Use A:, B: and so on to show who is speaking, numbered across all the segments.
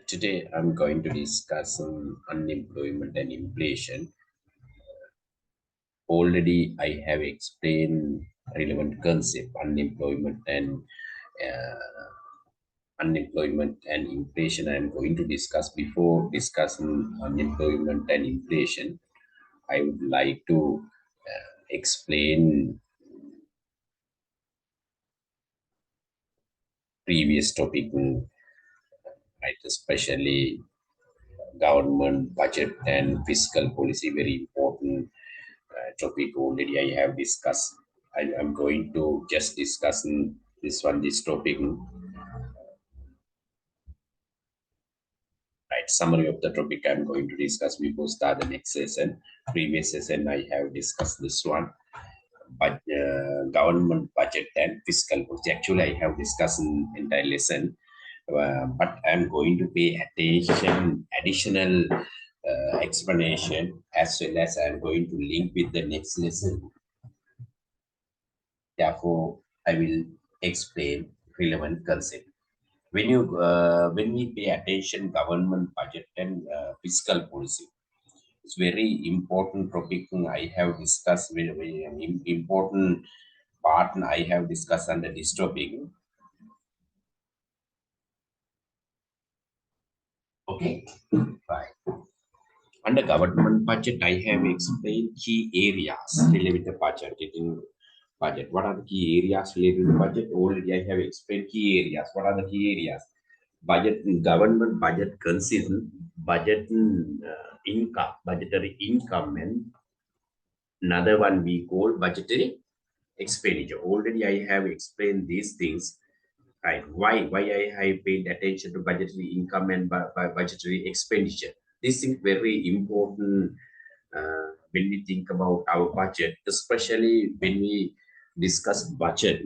A: Today I'm going to discuss unemployment and inflation. Already I have explained relevant concept unemployment and inflation. I am going to discuss before discussing unemployment and inflation. I would like to explain previous topic, right? Especially government budget and fiscal policy, very important topic. Already I have discussed. I am going to just discuss this topic, right? Summary of the topic I'm going to discuss before start the next session. Previous session I have discussed this one, but government budget and fiscal policy. Actually, I have discussed in entire lesson, but I'm going to pay attention additional explanation, as well as I'm going to link with the next lesson. Therefore, I will explain relevant concept. When we pay attention government budget and fiscal policy, it's very important topic. I have discussed very important part. I have discussed under this topic. Okay, right. Under government budget, I have explained key areas related with the budget. Budget. What are the key areas related to budget? Already I have explained key areas. What are the key areas? Budget, government budget consists budget income, budgetary income, and another one we call budgetary expenditure. Already I have explained these things, right? Why I paid attention to budgetary income and budgetary expenditure. This is very important when we think about our budget, especially when we discuss budget.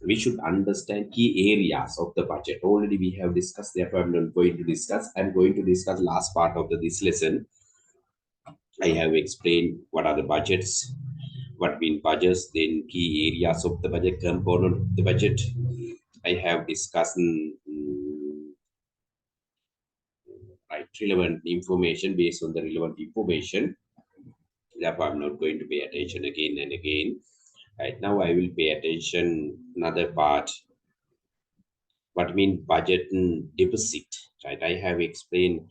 A: We should understand key areas of the budget. Already we have discussed, therefore I'm not going to discuss. I'm going to discuss last part of this lesson. I have explained what are the budgets, what mean budgets, then key areas of the budget, component of the budget. I have discussed right, relevant information. Based on the relevant information, therefore I'm not going to pay attention again and again. Right now I will pay attention another part. What mean budget and deficit, right? I have explained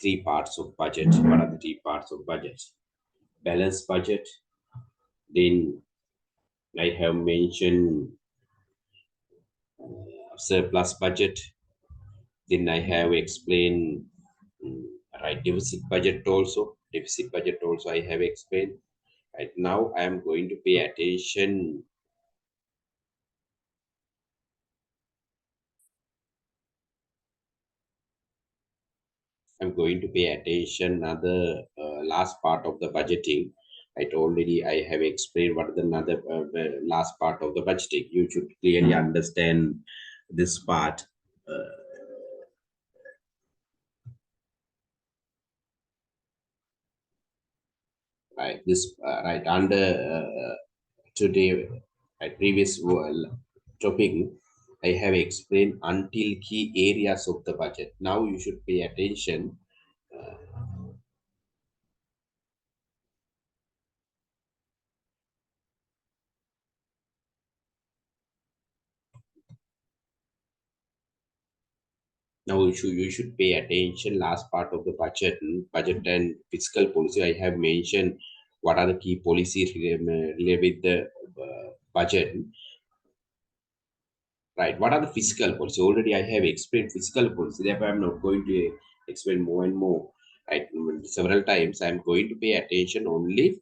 A: three parts of budget. What are the three parts of budget? Balanced budget, then I have mentioned surplus budget, then I have explained right, deficit budget also I have explained. Right now I am going to pay attention. I'm going to pay attention another last part of the budgeting. I have explained what the another last part of the budgeting. You should clearly understand this part. Right, this right under today, previous topic. I have explained until key areas of the budget. Now you should pay attention. Now you should pay attention last part of the budget and fiscal policy. I have mentioned what are the key policies related with the budget, right? What are the fiscal policy? Already I have explained fiscal policy. Therefore, I'm not going to explain more and more. Right, several times I'm going to pay attention only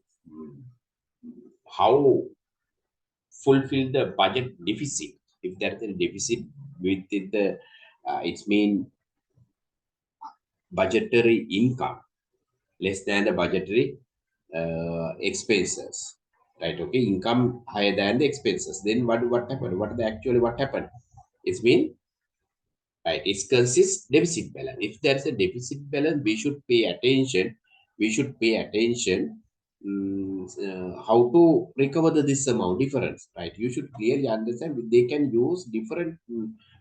A: how fulfill the budget deficit. If there is a deficit within the, it's mean budgetary income less than the budgetary expenses, right? Okay, income higher than the expenses, then what happened, what happened, it's been right, it consists deficit balance. If there's a deficit balance, we should pay attention, how to recover this amount difference, right? You should clearly understand they can use different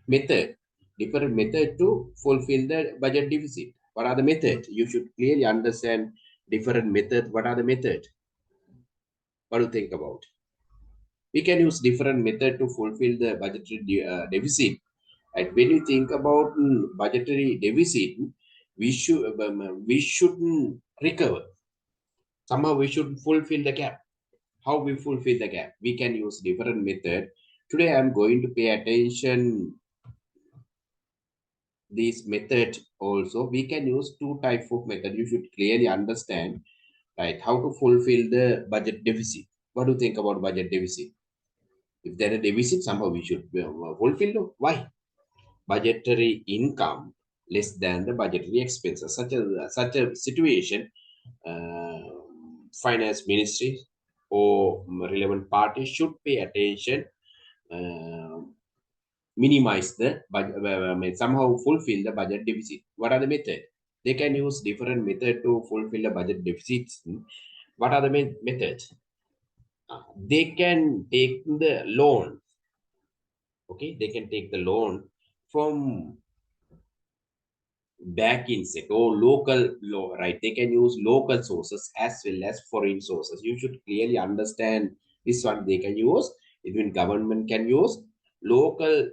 A: method, different method to fulfill the budget deficit. What are the methods? You should clearly understand different methods. What are the methods? What do you think about? We can use different method to fulfill the budgetary deficit. And when you think about budgetary deficit, we shouldn't recover. Somehow we should fulfill the gap. How we fulfill the gap? We can use different method. Today I'm going to pay attention this method also. We can use two type of method. You should clearly understand, right, how to fulfill the budget deficit. What do you think about budget deficit? If there is a deficit, somehow we should fulfill. No? Why? Budgetary income less than the budgetary expenses. Such a situation, uh, finance ministry or relevant parties should pay attention, uh, minimize the budget, somehow fulfill the budget deficit. What are the method? They can use different method to fulfill the budget deficits. What are the methods? They can take the loan. Okay, they can take the loan from back in set or local law, right? They can use local sources as well as foreign sources. You should clearly understand this one. They can use, even government can use local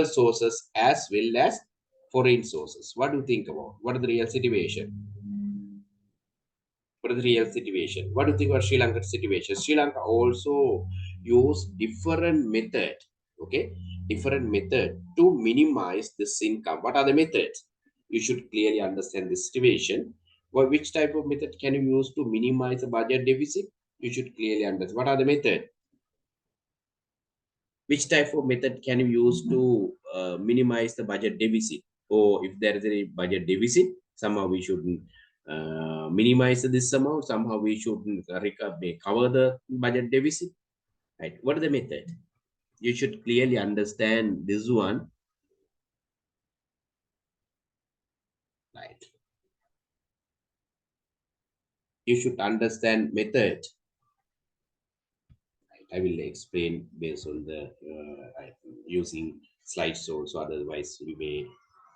A: sources as well as foreign sources. What do you think about? What is the real situation? What is the real situation? What do you think about Sri Lanka situation? Sri Lanka also use different method, okay, different method to minimize this income. What are the methods? You should clearly understand this situation. Well, which type of method can you use to minimize the budget deficit? You should clearly understand. What are the method? Which type of method can you use to minimize the budget deficit? Or if there is a budget deficit, somehow we should minimize this amount. Somehow we should cover the budget deficit. Right? What is the method? You should clearly understand this one. Right? You should understand method. I will explain based on the using slideshow. So otherwise, we may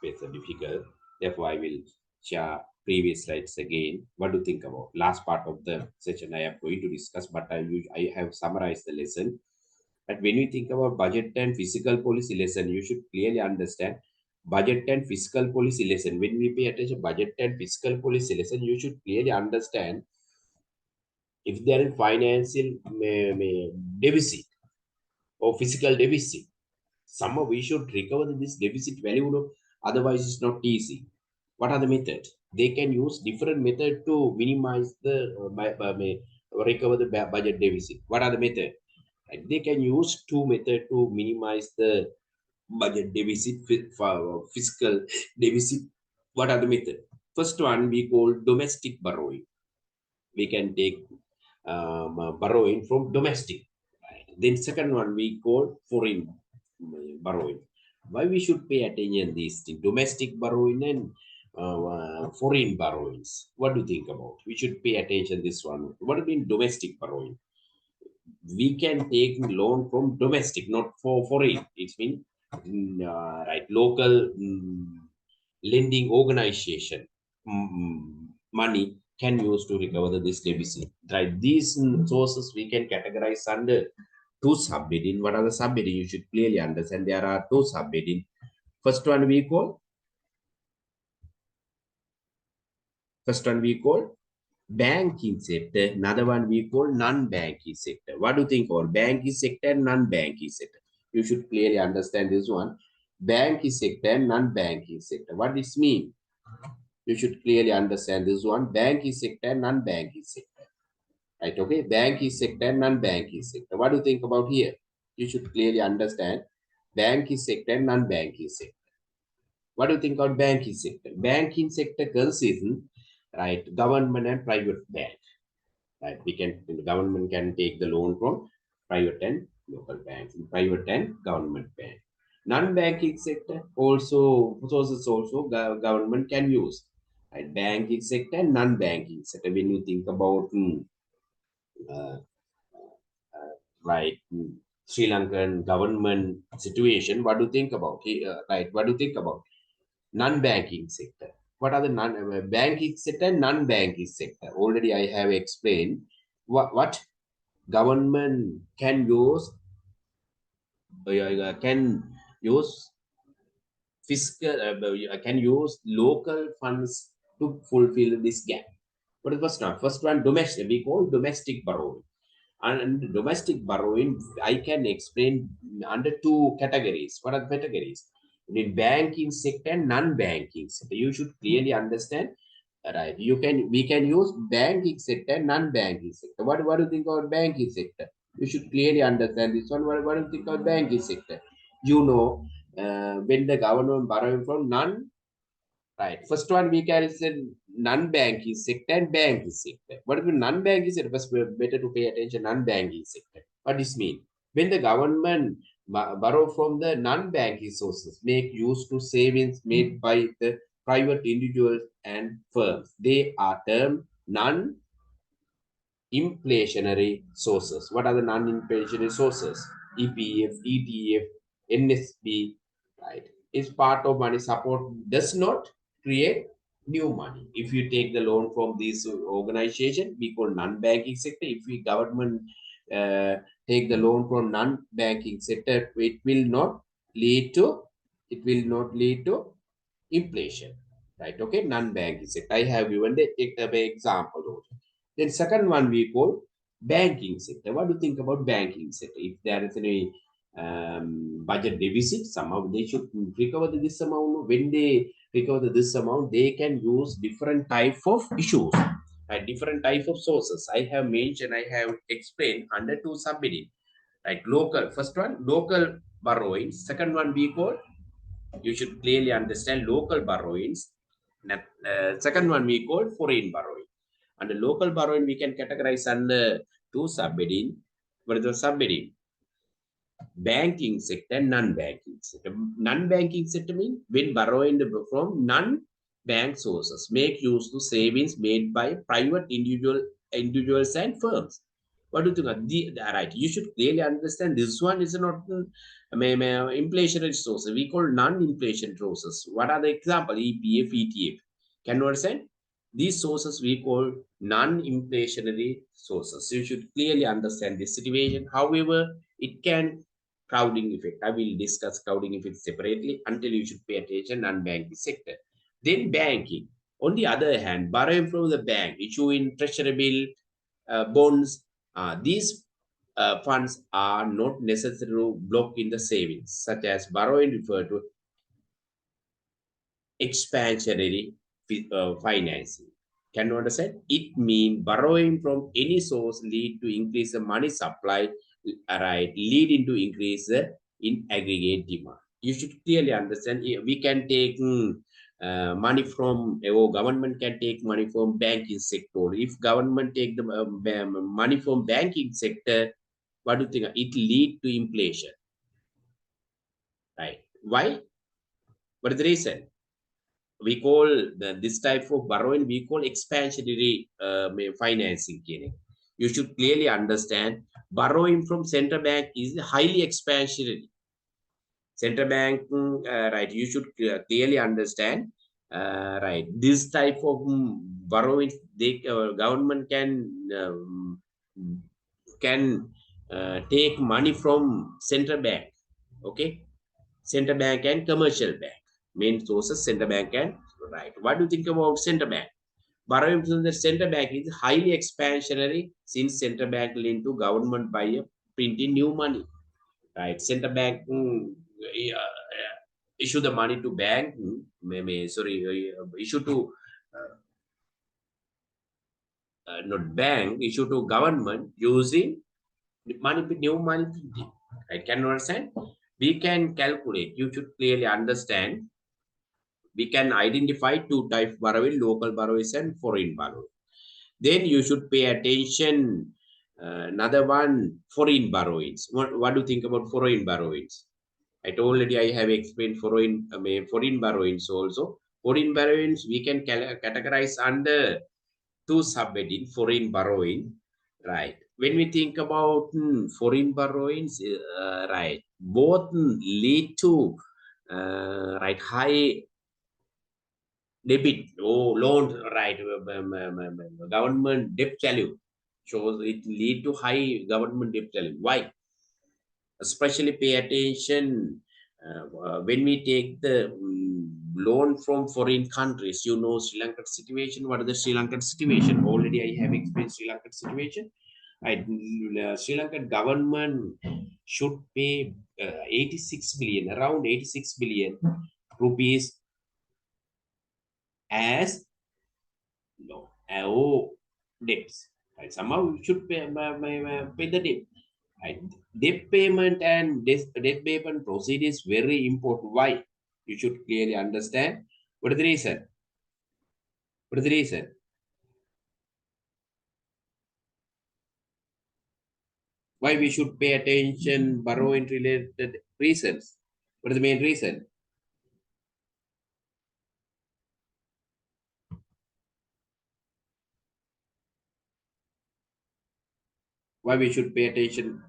A: face a difficult. Therefore, I will share previous slides again. What do you think about last part of the session? I am going to discuss, but I have summarized the lesson. But when you think about budget and fiscal policy lesson, you should clearly understand budget and fiscal policy lesson. When we pay attention budget and fiscal policy lesson, you should clearly understand if there is financial deficit or physical deficit. Somehow we should recover this deficit value, no? Otherwise it's not easy. What are the methods? They can use different method to minimize the recover the budget deficit. What are the method? Right? They can use two method to minimize the budget deficit for fiscal deficit. What are the method? First one we call domestic borrowing. We can take borrowing from domestic. Right? Then second one we call foreign borrowing. Why we should pay attention these things? Domestic borrowing and foreign borrowings. What do you think about? We should pay attention this one. What do you mean domestic borrowing? We can take loan from domestic, not for foreign. It's mean right local lending organization money can use to recover this deficit. Right, these sources we can categorize under two subheading. What are the subheading? You should clearly understand there are two subheading. First one we call banking sector. Another one we call non-banking sector. What do you think about banking sector and non-banking sector? You should clearly understand this one. Banking sector and non-banking sector. What this mean? You should clearly understand this one. Banking sector and non-banking sector. Right? Okay. Banking sector and non-banking sector. What do you think about here? You should clearly understand banking sector and non-banking sector. What do you think about banking sector? Banking sector consists, right, government and private bank. Right, the government can take the loan from private and local banks, private and government bank. Non-banking sector also sources also government can use. Right, banking sector and non-banking sector. When you think about uh, right? Sri Lankan government situation, what do you think about it? Right? What do you think about non-banking sector? What are the non-banking sector and non-banking sector? Already I have explained what government can use fiscal can use local funds to fulfill this gap. What is first one? First one, domestic. We call domestic borrowing. And domestic borrowing, I can explain under two categories. What are the categories? In banking sector and non-banking sector. You should clearly understand. Right. We can use banking sector and non-banking sector. What do you think about banking sector? You should clearly understand this one. What do you think about banking sector? You know, when the government borrowing from non. Right. First one we can say non-banking sector and banking sector. What is the non-banking sector? First, better to pay attention non-banking sector. What this mean? When the government borrow from the non-banking sources, make use to savings made by the private individuals and firms. They are termed non inflationary sources. What are the non-inflationary sources? EPF, ETF, NSB, right? Is part of money support, does not create new money. If you take the loan from this organization, we call non-banking sector. If we government uh, take the loan from non-banking sector, it will not lead to inflation, right? Okay, non-banking sector. I have given the example also. Then second one we call banking sector. What do you think about banking sector? If there is any budget deficit, somehow they should recover this amount. When they recover this amount, they can use different type of issues and different type of sources. I have mentioned, I have explained under two subheading. Like local, first one local borrowing. Second one we call, you should clearly understand local borrowings. Second one we call foreign borrowing. And the local borrowing we can categorize under two subheading. What is the subheading? Banking sector, non-banking sector. Non-banking sector means when borrowing from non-bank sources, make use to savings made by private individuals and firms. What do you think? Right, you should clearly understand this one is not inflationary sources. We call non-inflation sources. What are the example? EPF, ETF. Can you understand? These sources we call non-inflationary sources. You should clearly understand this situation. However, it can crowding effect. I will discuss crowding effect separately until you should pay attention on banking sector. Then banking. On the other hand, borrowing from the bank, issuing treasury bill, bonds, these funds are not necessarily blocked in the savings, such as borrowing referred to expansionary financing. Can you understand? It means borrowing from any source lead to increase the money supply, right? Leading to increase in aggregate demand. You should clearly understand. We can take money from, or government can take money from banking sector. If government take the money from banking sector, what do you think? It lead to inflation, right? Why? What is the reason? We call this type of borrowing, we call expansionary financing. You should clearly understand borrowing from central bank is highly expansionary. Central bank, right, you should clearly understand, right, this type of borrowing, they government can take money from central bank. Okay, central bank and commercial bank, main sources central bank and, right. What do you think about central bank? Borrowing from the central bank is highly expansionary since central bank linked to government by printing new money, right? Central bank issue the money to bank, issue to not bank, issue to government using money, new money printing. I can understand. We can calculate. You should clearly understand. We can identify two types borrowing: local borrowings and foreign borrowing. Then you should pay attention. Another one, foreign borrowings. What do you think about foreign borrowings? Already I have explained foreign borrowings also. Foreign borrowings we can categorize under two subheading: foreign borrowing, right? when we think about foreign borrowings, right, both lead to right high debit or loan, right, government debt value shows it lead to high government debt value. Why? Especially pay attention when we take the loan from foreign countries. You know Sri Lankan situation. What is the Sri Lankan situation? Already I have explained Sri Lankan situation. Sri Lankan government should pay 86 billion, around 86 billion rupees as no, debts. Right? Somehow you should pay the debt. Right? Debt payment and debt payment procedure is very important. Why? You should clearly understand. What is the reason? What is the reason? Why we should pay attention borrowing related reasons? What is the main reason? Why we should pay attention,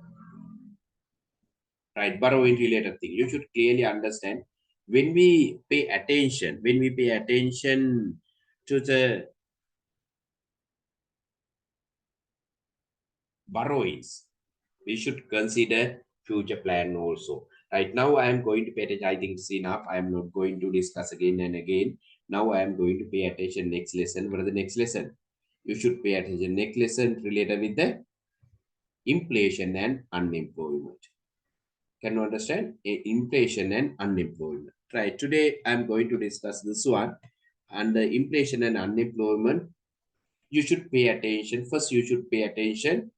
A: right? Borrowing related thing. You should clearly understand when we pay attention to the borrowings, we should consider future plan also. Right now, I am going to pay attention. I think it's enough. I am not going to discuss again and again. Now, I am going to pay attention next lesson. What is the next lesson? You should pay attention. Next lesson related with the inflation and unemployment. Can you understand? Inflation and unemployment. Right. Today, I am going to discuss this one. And the inflation and unemployment, you should pay attention. First, you should pay attention.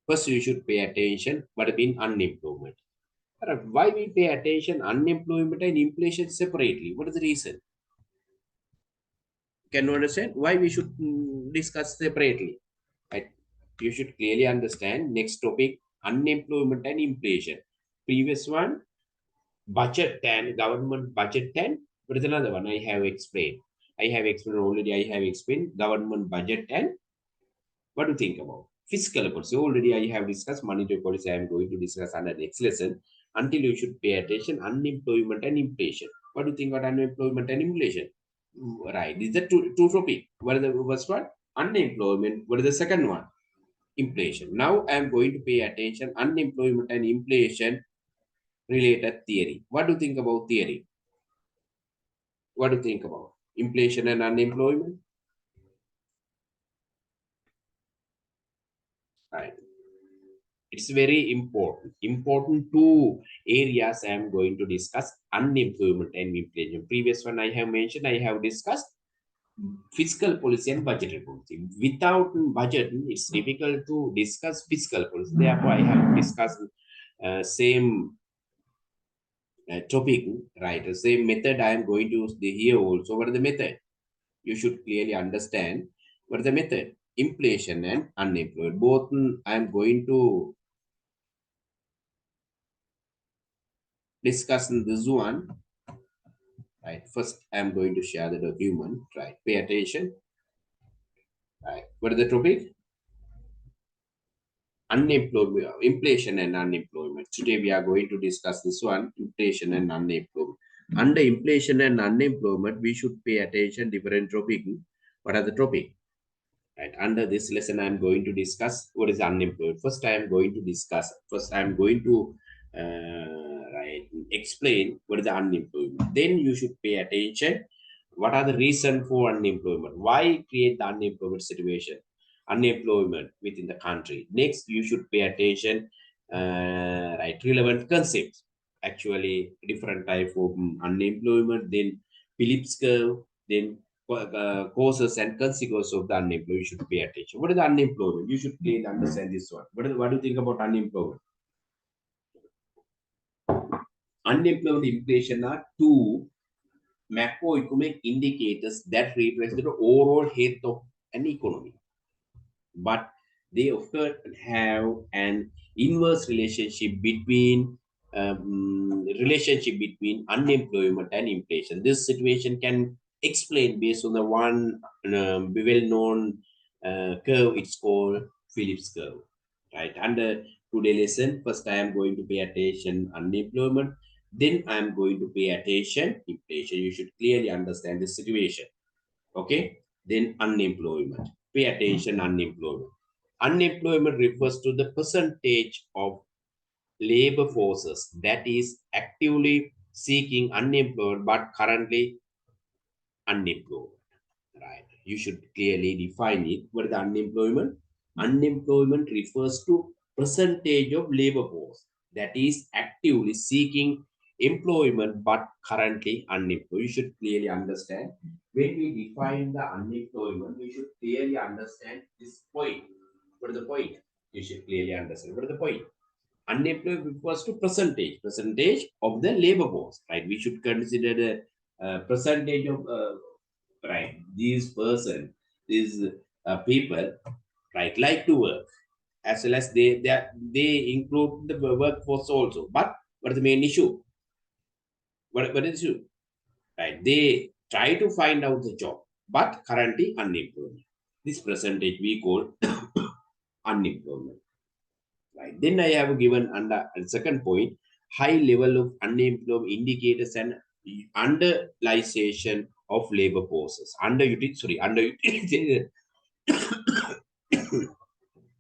A: First, you should pay attention what mean unemployment. Correct. Why we pay attention unemployment and inflation separately? What is the reason? Can you understand why we should discuss separately? Right? You should clearly understand. Next topic: unemployment and inflation. Previous one, budget 10, government budget 10. What is another one? I have explained. I have explained already. I have explained government budget 10. What do you think about fiscal policy? Already I have discussed monetary policy. I am going to discuss under next lesson. Until you should pay attention unemployment and inflation. What do you think about unemployment and inflation? Right. These are two topic. What is the first one? Unemployment. What is the second one? Inflation. Now I am going to pay attention unemployment and inflation related theory. What do you think about theory? What do you think about inflation and unemployment? Right. It's very important two areas I am going to discuss: unemployment and inflation. Previous one I have mentioned, I have discussed fiscal policy and budgetary policy. Without budget it's difficult to discuss fiscal policy. Therefore I have discussed same topic, right? The same method I am going to use here also. What is the method? You should clearly understand what is the method. Inflation and unemployment, both I am going to discuss in this one. Right. First, I'm going to share the document. Right. Pay attention. Right. What is the topic? Unemployment, inflation and unemployment. Today we are going to discuss this one: inflation and unemployment. Under inflation and unemployment, we should pay attention different topic. What are the topic? Right. Under this lesson, I am going to discuss what is unemployed. First, I am going to discuss. First, I am going to right explain what is the unemployment. Then you should pay attention. What are the reason for unemployment? Why create the unemployment situation? Unemployment within the country. Next, you should pay attention. Right, relevant concepts. Actually, different type of unemployment. Then Phillips curve. Then causes and consequences of the unemployment. You should pay attention. What is the unemployment? You should clearly understand this one. What do you think about unemployment? Unemployment and inflation are two macroeconomic indicators that represent the overall health of an economy, but they often have an inverse relationship between unemployment and inflation. This situation can explain based on the one well-known curve, it's called Phillips curve, right? Under today lesson, first I am going to pay attention unemployment, then I am going to pay attention inflation. You should clearly understand the situation, okay? Then unemployment. Pay attention unemployment. Unemployment refers to the percentage of labor forces that is actively seeking unemployed but currently unemployed. Right. You should clearly define it. What is the unemployment? Unemployment refers to percentage of labor force that is actively seeking employment but currently unemployed. You should clearly understand. When we define the unemployment, we should clearly understand this point. What is the point? You should clearly understand. What is the point? Unemployed refers to percentage of the labor force, right? We should consider the percentage of right, these person, these people, right, like to work, as well as they include the workforce also. But what is the main issue? What is the issue? Right, they try to find out the job but currently unemployed. This percentage we call unemployment. Right. Then I have given under second point, high level of unemployment indicators and underutilization of labor forces. Underutilization.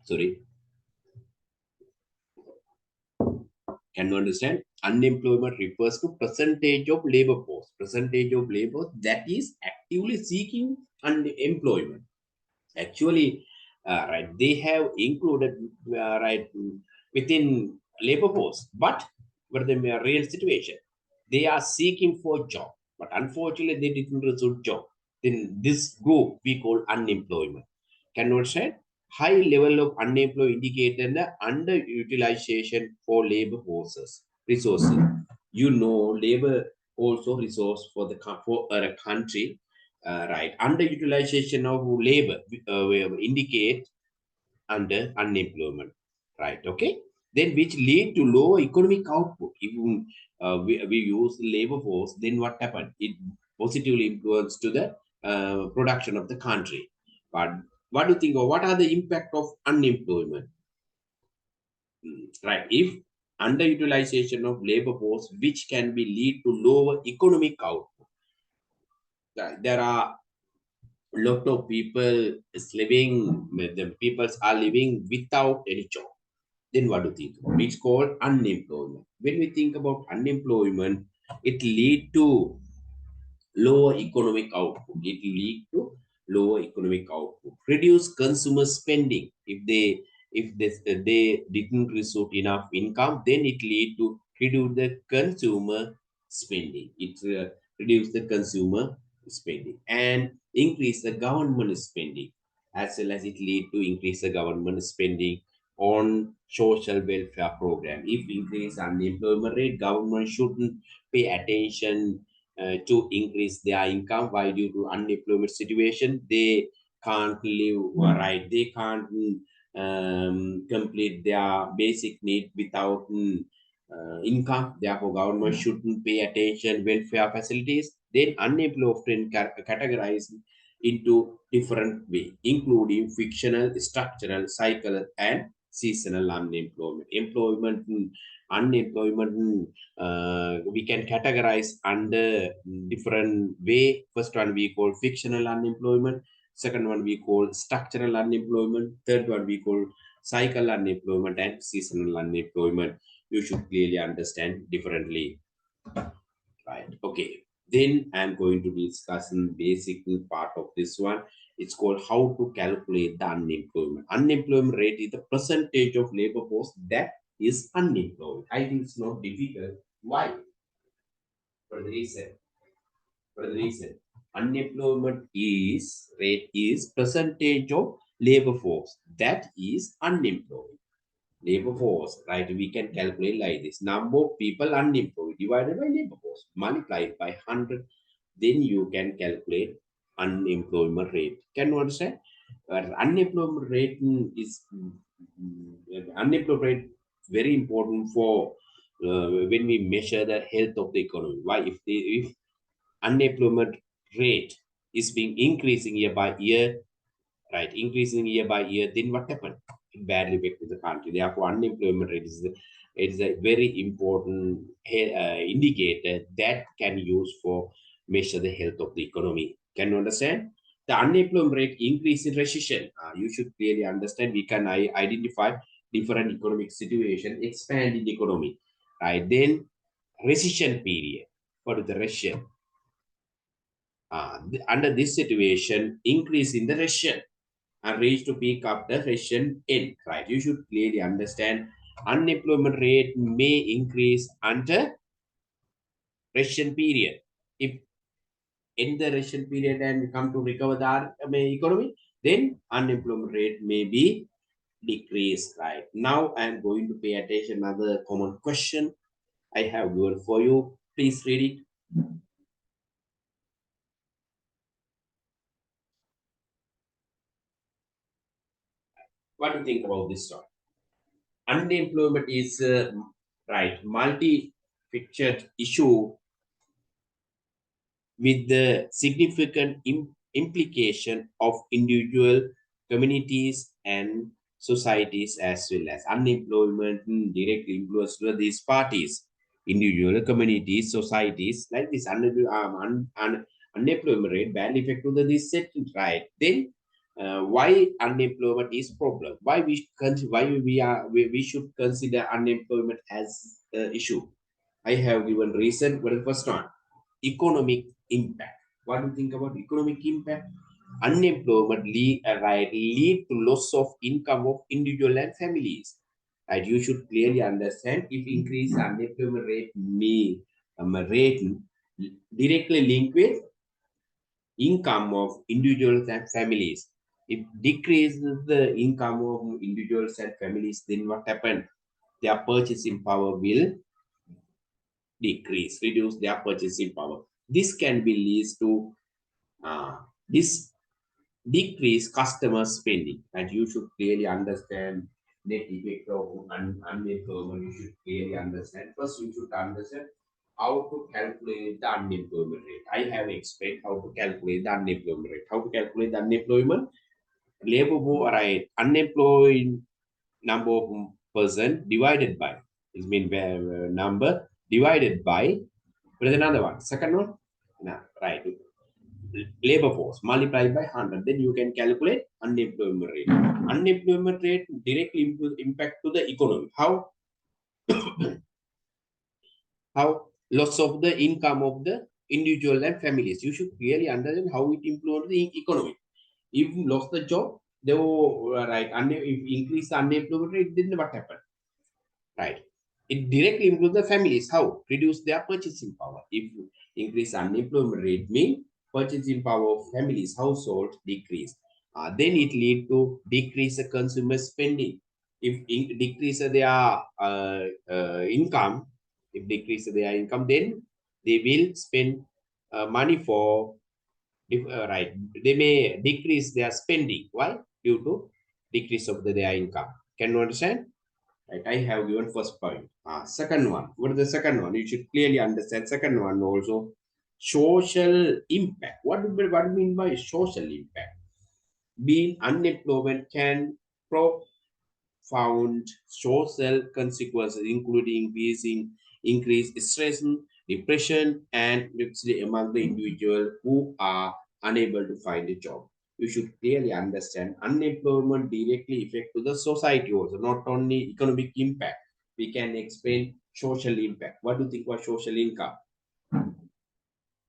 A: Sorry, can you understand? Unemployment refers to percentage of labor force, percentage of labor that is actively seeking employment. Actually, right, they have included right within labor force, but the real situation, they are seeking for job, but unfortunately they didn't receive job. Then this group we call unemployment. Can you understand? High level of unemployed indicated the underutilization for labor forces resources. You know, labor also resource for for a country, right? Underutilization of labor will indicate under unemployment, right? Okay, then which lead to low economic output. If we use labor force, then what happened? It positively influence to the production of the country. But what do you think? Or what are the impact of unemployment? Right, if underutilization of labor force, which can be lead to lower economic output. There are lot of people is living, the peoples are living without any job. Then what do you think about? It's called unemployment. When we think about unemployment, it lead to lower economic output. It lead to lower economic output. Reduce consumer spending. If they didn't receive enough income, then it lead to reduce the consumer spending. It reduce the consumer spending and increase the government spending, as well as it lead to increase the government spending on social welfare program. If increase unemployment rate, government shouldn't pay attention to increase their income. Why? Due to unemployment situation, they can't live right, they can't complete their basic need without income. Therefore government shouldn't pay attention welfare facilities. Then unemployed often categorized into different way, including fictional, structural, cycle, and seasonal unemployment. Unemployment, we can categorize under different way. First one we call fictional unemployment, second one we call structural unemployment, third one we call cycle unemployment and seasonal unemployment. You should clearly understand differently, right? Okay, then I'm going to discuss in basic part of this one. It's called how to calculate the unemployment rate is the percentage of labor force that is unemployed. I think it's not difficult. Why? For the reason, unemployment is rate is percentage of labor force that is unemployed. Labor force, right? We can calculate like this: number of people unemployed divided by labor force multiplied by 100. Then you can calculate unemployment rate. Can you understand? Unemployment rate is unemployment rate very important for when we measure the health of the economy. Why? If unemployment rate is being increasing year by year, right? Increasing year by year, then what happened? It badly affects the country. Therefore, unemployment rate is a very important indicator that can use for measure the health of the economy. Can you understand? The unemployment rate increase in recession. You should clearly understand. We can identify different economic situation, expand in the economy, right? Then recession period. What is the recession? Under this situation, increase in the recession and reach to peak after recession end, right? You should clearly understand unemployment rate may increase under recession period. If in the recession period and come to recover the economy, then unemployment rate may be decreased, right? Now I am going to pay attention another common question I have given for you. Please read it. What do you think about this one? Unemployment is right multi-pictured issue with the significant implication of individual communities and societies as well as unemployment directly influences these parties, individual communities, societies like this. Unemployment rate badly affect to this setting, right? Then why unemployment is problem? Why we should consider unemployment as issue? I have given reason. What is the first one? Economic impact. What do you think about economic impact? Unemployment lead to loss of income of individual and families. Right? You should clearly understand if increase unemployment rate may rate directly linked with income of individuals and families. If decreases the income of individuals and families, then what happened? Their purchasing power will decrease, reduce their purchasing power. This can be leads to this decrease customer spending, and you should clearly understand net effect of unemployment. You should clearly understand. First, you should understand how to calculate the unemployment rate. I have explained how to calculate the unemployment rate. How to calculate the unemployment? Labor force, right? Unemployed number of person divided by is mean number divided by. What is another one? Second one? No, right. Labor force multiplied by 100, then you can calculate unemployment rate. Unemployment rate directly impact to the economy. How loss of the income of the individual and families. You should clearly understand how it influences the economy. If you lost the job, they will right. If increase the unemployment rate, then what happened? Right. It directly improves the families. How? Reduce their purchasing power. If you increase unemployment rate, mean purchasing power of families, households decrease. Then it lead to decrease the consumer spending. If decrease their income, if decrease their income, then they will spend money for right. They may decrease their spending. Why? Due to decrease of their income. Can you understand? Right, I have given first point. Second one. What is the second one? You should clearly understand. Second one also, social impact. What do you mean by social impact? Being unemployment can profound social consequences, including increased stress, depression, and especially among the individual who are unable to find a job. You should clearly understand unemployment directly affect to the society also, not only economic impact. We can explain social impact. What do you think about social income?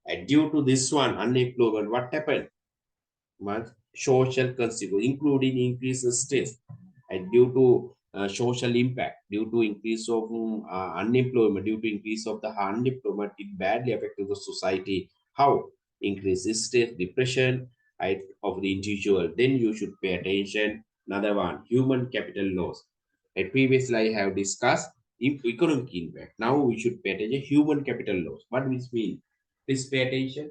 A: And due to this one, unemployment, what happened? Much social consequence, including increased stress and due to social impact, due to increase of unemployment, due to increase of the unemployment, it badly affects the society. How? Increases stress, depression, right, of the individual. Then you should pay attention. Another one, human capital loss. At previously I have discussed economic impact. Now we should pay attention human capital loss. What does this mean? Please pay attention.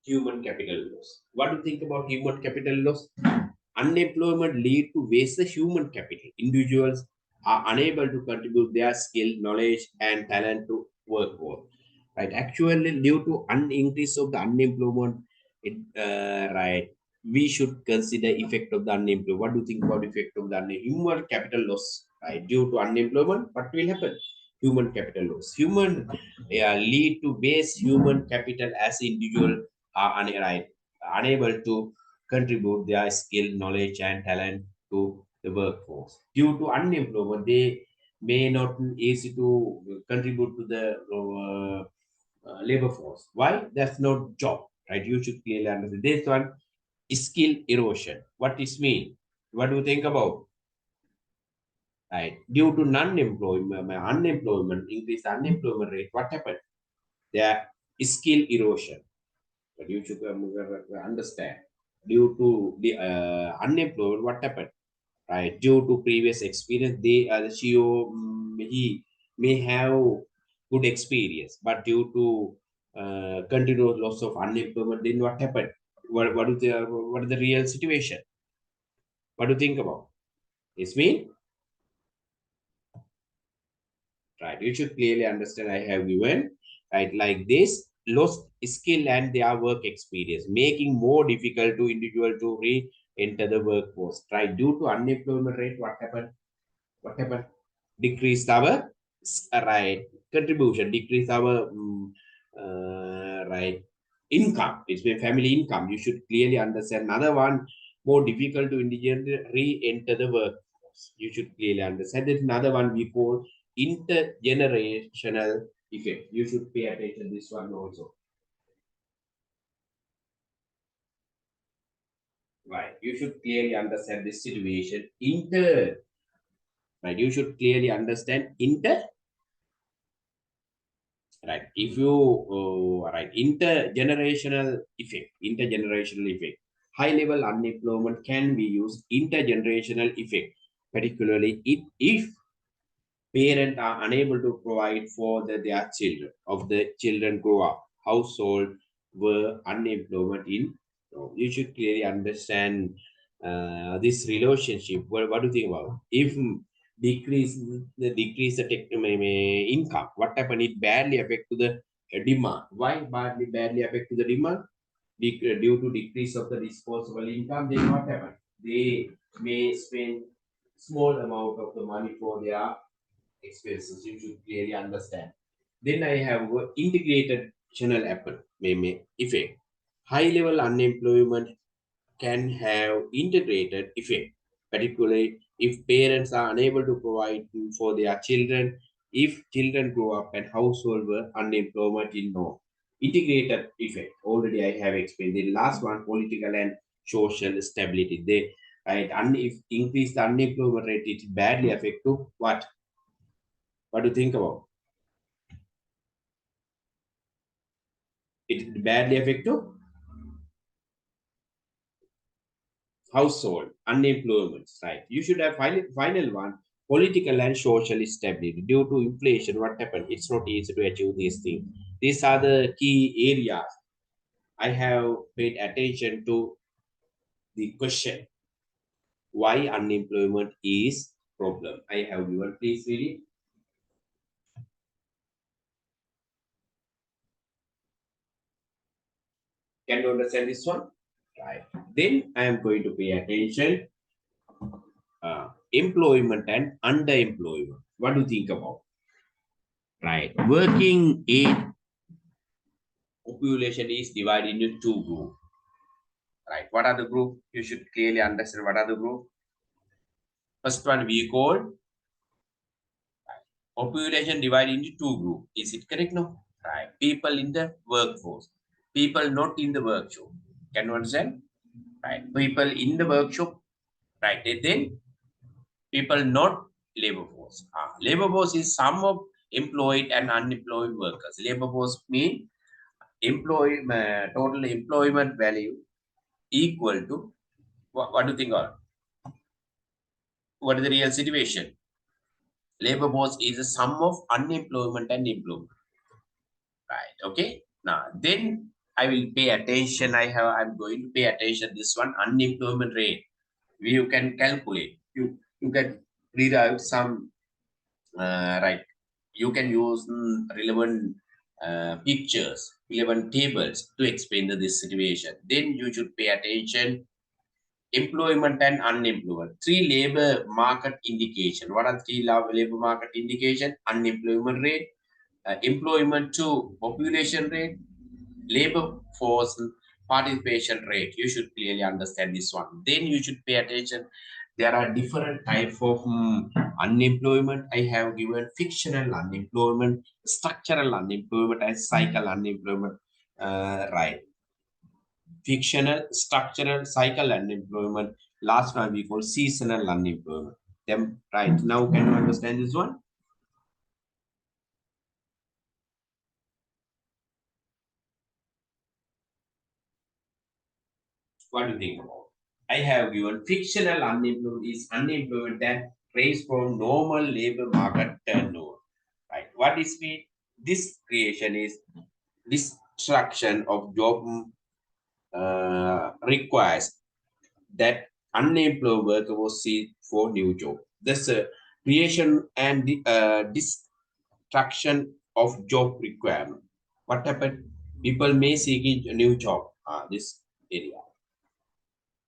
A: Human capital loss. What do you think about human capital loss? Unemployment lead to waste the human capital. Individuals are unable to contribute their skill, knowledge, and talent to workforce. right? Actually, due to increase of the unemployment, right, we should consider effect of the unemployment. What do you think about effect of the human capital loss, right? Due to unemployment, what will happen? Human capital loss. Human lead to base human capital as individual are right, unable to contribute their skill, knowledge, and talent to the workforce. Due to unemployment, they may not be easy to contribute to the labor force. Why? There's no job, right? You should clearly understand. This one is skill erosion. What this mean? What do you think about? Right? Due to non-employment, unemployment, increased unemployment rate, what happened? There is skill erosion. But you should understand. Due to the unemployment, what happened? Right? Due to previous experience, they the CEO he may have good experience, but due to continuous loss of unemployment, then what happened? What is the real situation? What do you think about? It's me, right? You should clearly understand. I have given right like this lost skill and their work experience, making more difficult to individual to re-enter the workforce. Right? Due to unemployment rate, what happened? What happened? Decrease our right contribution, decrease our right income. It's my family income. You should clearly understand. Another one more difficult to individually re-enter the workforce. You should clearly understand. There's another one we call intergenerational effect. You should pay attention to this one also. Right. You should clearly understand this situation. Right. You should clearly understand right. If you right intergenerational effect, high level unemployment can be used intergenerational effect, particularly if parents are unable to provide for their children of the children grow up household were unemployment in. So you should clearly understand this relationship. What do you think about if decrease decrease the income, what happened? It badly affect to the demand. Why badly affect to the demand? Due to decrease of the disposable income, then what happened? They may spend small amount of the money for their expenses. You should clearly understand. Then I have integrated channel apple effect. High level unemployment can have integrated effect, particularly if parents are unable to provide for their children, if children grow up and household were unemployment in no. Integrated effect. Already I have explained. The last one, political and social stability. They right if increase the unemployment rate, it badly affect to what? What do you think about? It badly affect to household unemployment, right? You should have final one, political and social stability. Due to inflation, what happened? It's not easy to achieve these things. These are the key areas I have paid attention to. The question, why unemployment is problem, I have given. Please read it. Can you understand this one? Right. Then I am going to pay attention employment and underemployment. What do you think about? Right. Working age population is divided into two groups. Right. What are the group? You should clearly understand what are the group. First one we call population divided into two groups. Is it correct? No. Right. People in the workforce. People not in the workshop. Can you understand? Right. People in the workshop. Right. And then people not labor force. Labor force is sum of employed and unemployed workers. Labor force mean total employment value equal to what do you think of? What is the real situation? Labor force is a sum of unemployment and employment. Right. Okay. Now then I will pay attention. I'm going to pay attention this one unemployment rate. You can calculate. You can read out some right. You can use relevant pictures, 11 tables to explain this situation. Then you should pay attention employment and unemployment. Three labor market indication. What are three labor market indication? Unemployment rate, employment to population rate, labor force participation rate. You should clearly understand this one. Then you should pay attention. There are different type of unemployment. I have given fictional unemployment, structural unemployment, and cycle unemployment. Right, fictional, structural, cycle unemployment. Last one we call seasonal unemployment. Them right now, can you understand this one? What do you think about? I have given fictional unemployment is unemployment that raise from normal labor market turnover. Right. What is mean? This creation is destruction of job requires that unemployed worker was seek for new job. This creation and destruction of job requirement. What happened? People may seek a new job. This area.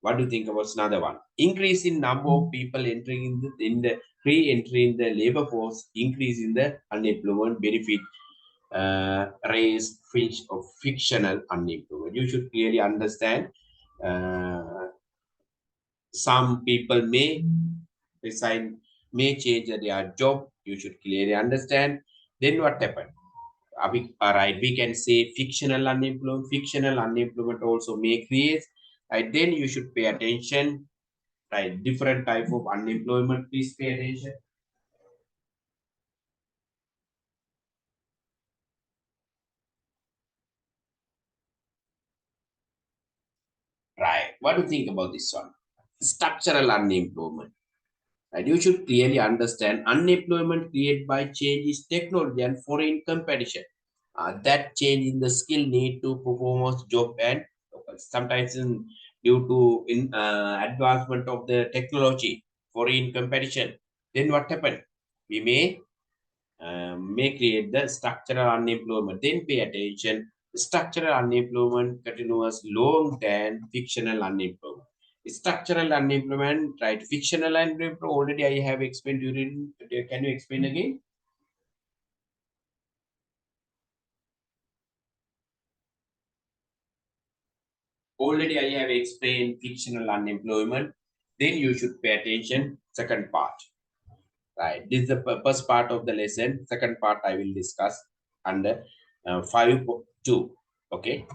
A: What do you think about another one? Increase in number of people entering in the re-entry in the labor force, increase in the unemployment benefit, raise fish of fictional unemployment. You should clearly understand. Some people may resign, may change their job. You should clearly understand. Then what happened? All right, we can say fictional unemployment. Fictional unemployment also may create. Right, then you should pay attention. Right, different type of unemployment. Please pay attention. Right, what do you think about this one? Structural unemployment. And you should clearly understand unemployment created by change is technology and foreign competition. That change in the skill need to perform job and sometimes due to advancement of the technology, foreign competition. Then what happened? We may create the structural unemployment. Then pay attention. Structural unemployment continuous long than fictional unemployment. Structural unemployment, right? Fictional unemployment already I have explained during. Can you explain again? Already I have explained fictional unemployment. Then you should pay attention. Second part, right? This is the first part of the lesson. Second part I will discuss under 5.2. Okay.